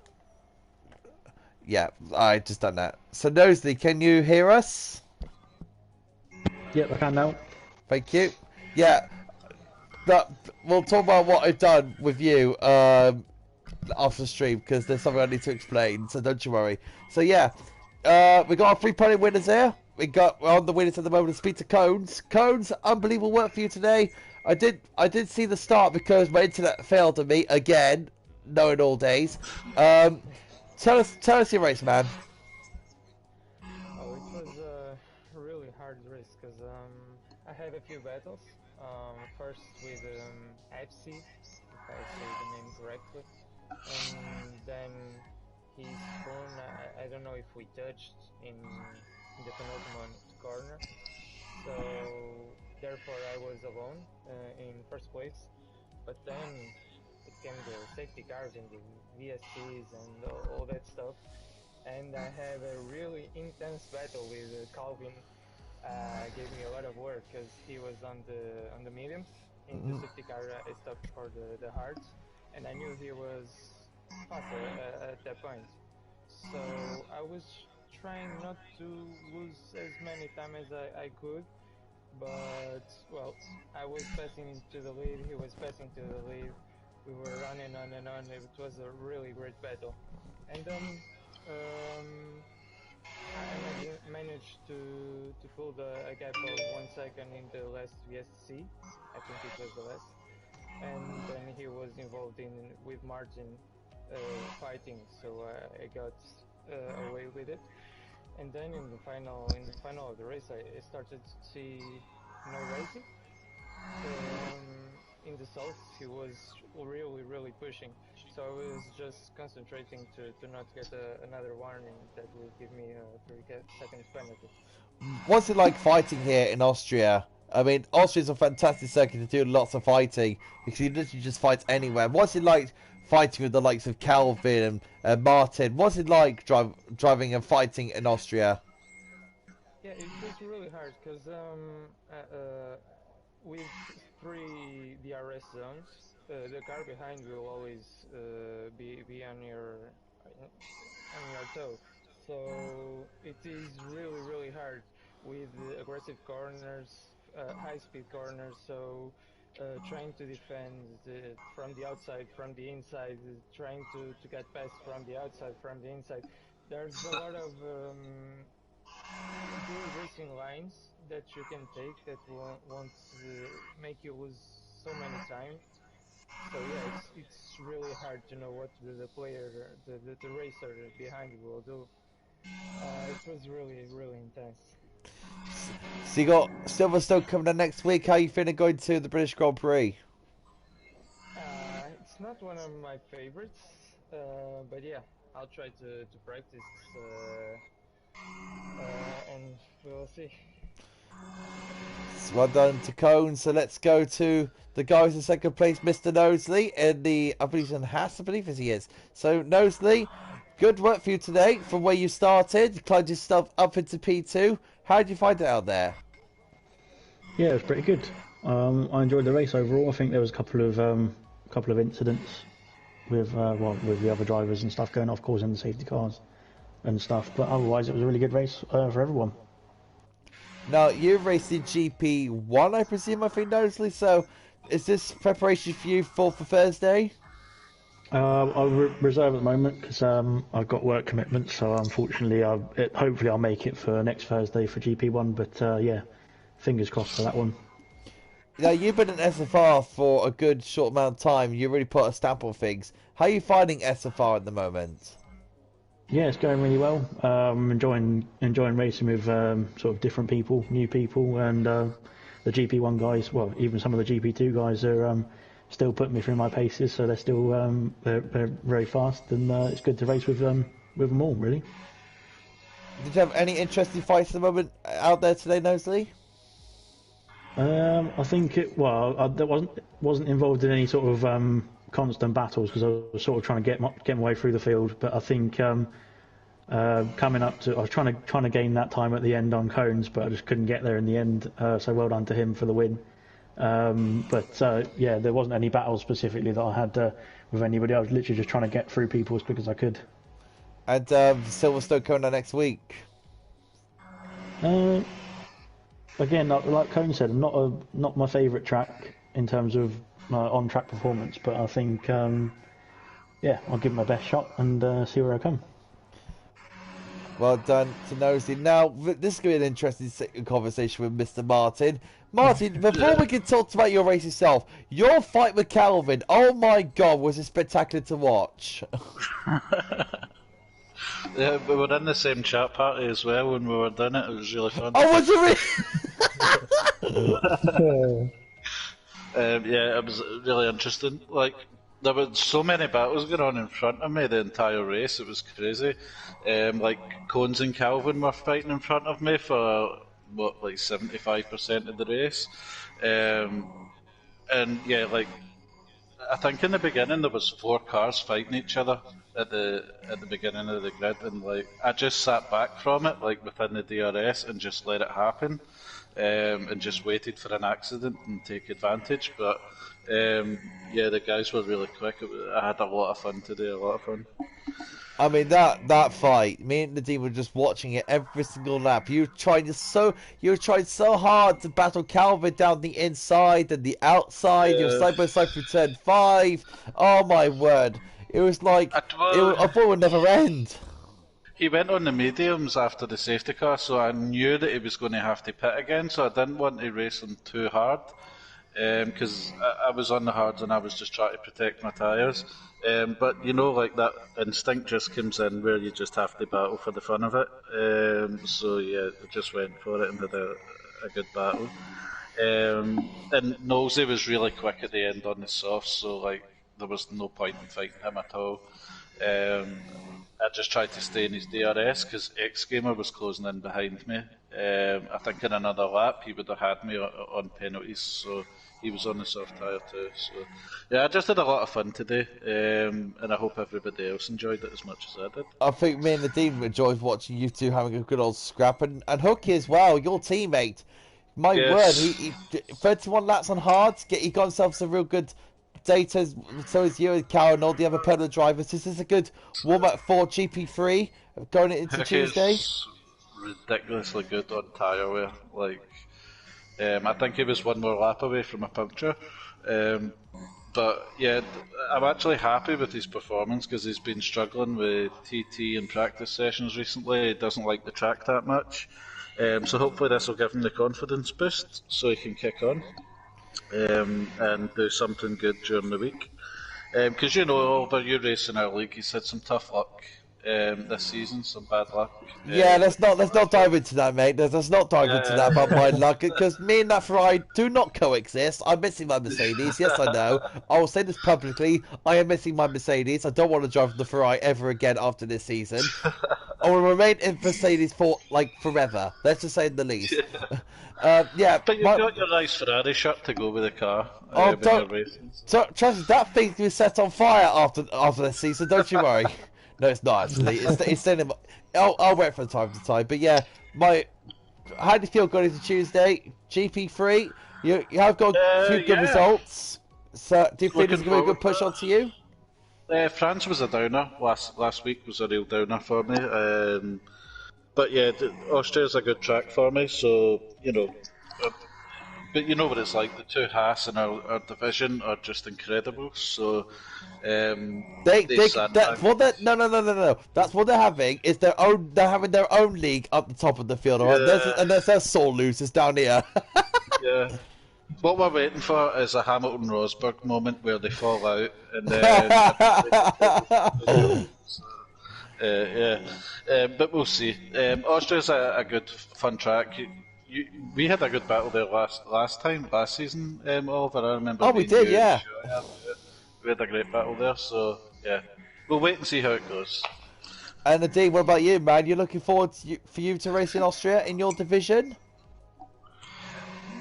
S1: yeah, I just done that. So Nosley, can you hear us?
S4: Yep, I can now.
S1: Thank you. Yeah, we'll talk about what I've done with you after the stream because there's something I need to explain. So don't you worry. So yeah, we got our 3 pony winners here. We're on the winners at the moment. Speak to Cones. Cones, unbelievable work for you today. I did see the start because my internet failed on me again, knowing all days. Tell us your race, man.
S5: Oh, it was a really hard race because I had a few battles. First with FC, if I say the name correctly, and then his phone. I don't know if we touched in the penultimate corner, so therefore I was alone in first place. But then it came the safety cars and the VSCs and all that stuff, and I had a really intense battle with Calvin. Gave me a lot of work because he was on the mediums. In the safety car, I stopped for the hards, and I knew he was faster at that point. So I was trying not to lose as many time as I could, but well, I was passing to the lead, he was passing to the lead. We were running on and on. It was a really great battle, and I managed to pull a gap of 1 second in the last VSC. I think it was the last, and then he was involved in with Martin fighting, so I got away with it. And then in the final of the race, I started to see no racing. In the south, he was really pushing. So I was just concentrating to not get another warning that will give me a 3 seconds penalty.
S1: What's it like fighting here in Austria? I mean, Austria's a fantastic circuit to do lots of fighting because you literally just fight anywhere. What's it like fighting with the likes of Calvin and Martin? What's it like driving and fighting in Austria?
S5: Yeah, it was really hard because with 3 DRS zones, the car behind will always be on your toe. So it is really hard with aggressive corners, high speed corners. So trying to defend from the outside, from the inside, trying to get past from the outside, from the inside. There's a lot of racing lines that you can take that won't make you lose so many times. So yeah, it's really hard to know what the player, the racer behind you will do. It was really intense.
S1: So you got Silverstone coming up next week. How you feeling going to the British Grand Prix?
S5: It's not one of my favorites, but yeah, I'll try to practice, and we'll see.
S1: So well done to Cone. So let's go to the guys in second place, Mr. Nosley, in the, I believe he's in Haas, I believe as he is. So Nosley, good work for you today from where you started. You climbed yourself up into P2. How did you find it out there?
S4: Yeah, it was pretty good. I enjoyed the race overall. I think there was a couple of incidents with with the other drivers and stuff going off, causing the safety cars and stuff. But otherwise, it was a really good race for everyone.
S1: Now, you're racing GP1, I presume, I think, Nosley. So is this preparation for you for Thursday?
S4: I'll reserve at the moment because I've got work commitments. So unfortunately, hopefully I'll make it for next Thursday for GP1. But yeah, fingers crossed for that one.
S1: Now, you've been in SFR for a good short amount of time. You really put a stamp on things. How are you finding SFR at the moment?
S4: Yeah, it's going really well. Enjoying racing with sort of different people, new people, and the GP1 guys. Well, even some of the GP2 guys are still putting me through my paces, so they're still they're very fast, and it's good to race with them all, really.
S1: Did you have any interesting fights at the moment out there today, Nosley?
S4: I think that wasn't involved in any sort of constant battles because I was sort of trying to get my way through the field. But I think coming up to, I was trying to gain that time at the end on cones, but I just couldn't get there in the end. So well done to him for the win. But yeah, there wasn't any battles specifically that I had with anybody. I was literally just trying to get through people as quick as I could.
S1: And Silverstone coming up next week.
S4: Again, like Cone said, not my favourite track in terms of on-track performance, but I think yeah, I'll give it my best shot and see where I come.
S1: Well done to Nosy. Now, this is going to be an interesting conversation with Mr. Martin. Martin, before we can talk about your race itself, your fight with Calvin, oh my god, was it spectacular to watch.
S3: Yeah, we were in the same chat party as well when we were doing it. It was really fun.
S1: Oh, was it really?
S3: Yeah, it was really interesting. Like, there were so many battles going on in front of me the entire race. It was crazy. Like, Cones and Calvin were fighting in front of me for, what, like 75% of the race. And yeah, like, I think in the beginning there was 4 cars fighting each other at the beginning of the grid, and like I just sat back from it, like within the DRS, and just let it happen, and just waited for an accident and take advantage. But yeah, the guys were really quick. I had a lot of fun today, a lot of fun.
S1: I mean, that fight, me and Nadeem were just watching it every single lap. You were trying so hard to battle Calvin down the inside and the outside. You're side by side through turn 5. Oh my word. It was like, I thought it would never end.
S3: He went on the mediums after the safety car, so I knew that he was going to have to pit again, so I didn't want to race him too hard. Because I was on the hards and I was just trying to protect my tyres. But you know, like that instinct just comes in where you just have to battle for the fun of it. So yeah, I just went for it and had a good battle. And Nosey was really quick at the end on the softs, so like there was no point in fighting him at all. I just tried to stay in his DRS because X Gamer was closing in behind me. I think in another lap he would have had me on penalties, so he was on the soft tyre too. So yeah, I just had a lot of fun today, and I hope everybody else enjoyed it as much as I did.
S1: I think me and Nadeem enjoyed watching you two having a good old scrap, and Hooky as well, your teammate. My word, he 31 laps on hards, he got himself some real good data, so is you and Cal and all the other pedal drivers. This is a good warm-up for GP3 going into Tuesday.
S3: Ridiculously good on tyre wear. Like, I think he was one more lap away from a puncture. But yeah, I'm actually happy with his performance because he's been struggling with TT and practice sessions recently. He doesn't like the track that much. So hopefully this will give him the confidence boost so he can kick on and do something good during the week. Because over you racing our league, he's had some tough luck this season, some bad luck.
S1: Yeah, let's not dive into that, mate. Let's not dive into that about my luck, because me and that Ferrari do not coexist. I'm missing my Mercedes. Yes, I know. I will say this publicly. I am missing my Mercedes. I don't want to drive the Ferrari ever again after this season. I will remain in Mercedes for forever. Let's just say the least. Yeah.
S3: But you've got your nice Ferrari shirt to go with the car.
S1: Oh,
S3: when you're racing.
S1: trust me, that thing's been set on fire after this season. Don't you worry. No, it's not actually. It's staying in my... I'll wait for the time to time. But yeah, how do you feel going into Tuesday? GP3, you have got a few good results. So do you think it's going to be a good push onto you?
S3: France was a downer. Last week was a real downer for me. But yeah, Austria's a good track for me. So but you know what it's like. The two Haas in our division are just incredible. So no.
S1: That's what they're having. Is their own. They're having their own league up the top of the field. Right? And there's sore losers down here.
S3: Yeah. What we're waiting for is a Hamilton-Rosberg moment where they fall out and then. But we'll see. Austria's a good, fun track. We had a good battle there last season, Oliver. I remember.
S1: Oh, we did, yeah.
S3: We had a great battle there, so yeah, we'll wait and see how it goes.
S1: And Nadine, what about you, man? You're looking forward for you to race in Austria in your division?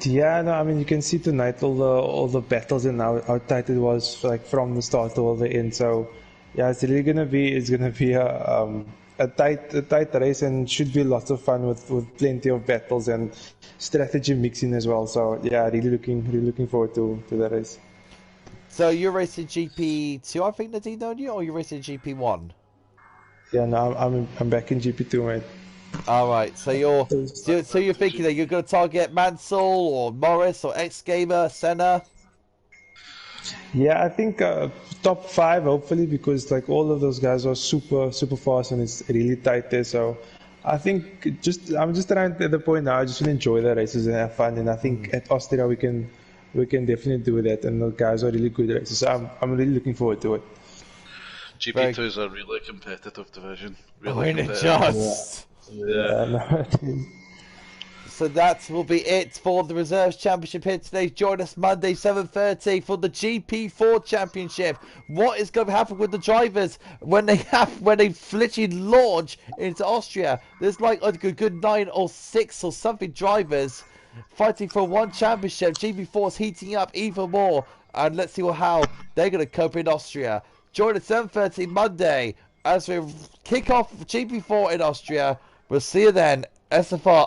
S2: Yeah, no, I mean you can see tonight all the battles and how tight it was from the start to all the end. So yeah, it's really gonna be a tight race and should be lots of fun with plenty of battles and strategy mixing as well. So yeah, really looking forward to the race.
S1: So you're racing GP2, I think, Nadine, don't you, or you're racing GP1?
S2: Yeah, no, I'm back in GP2, mate.
S1: All right, so you're thinking that you're going to target Mansell or Morris or X Gamer, Senna.
S2: Yeah, I think top 5 hopefully, because all of those guys are super fast and it's really tight there. So I think I'm just around at the point now. I just want to enjoy the races and have fun. And I think at Austria we can definitely do that. And the guys are really good races. So I'm really looking forward to it.
S3: GP2 is a really competitive division.
S1: Really competitive.
S2: Yeah.
S1: So that will be it for the Reserves Championship here today. Join us Monday 7:30 for the GP4 Championship. What is going to happen with the drivers when they literally launch into Austria? There's like a good 9 or 6 or something drivers fighting for one championship. GP4 is heating up even more, and let's see how they're going to cope in Austria. Join us 7:30 Monday as we kick off GP4 in Austria. We'll see you then. SFR.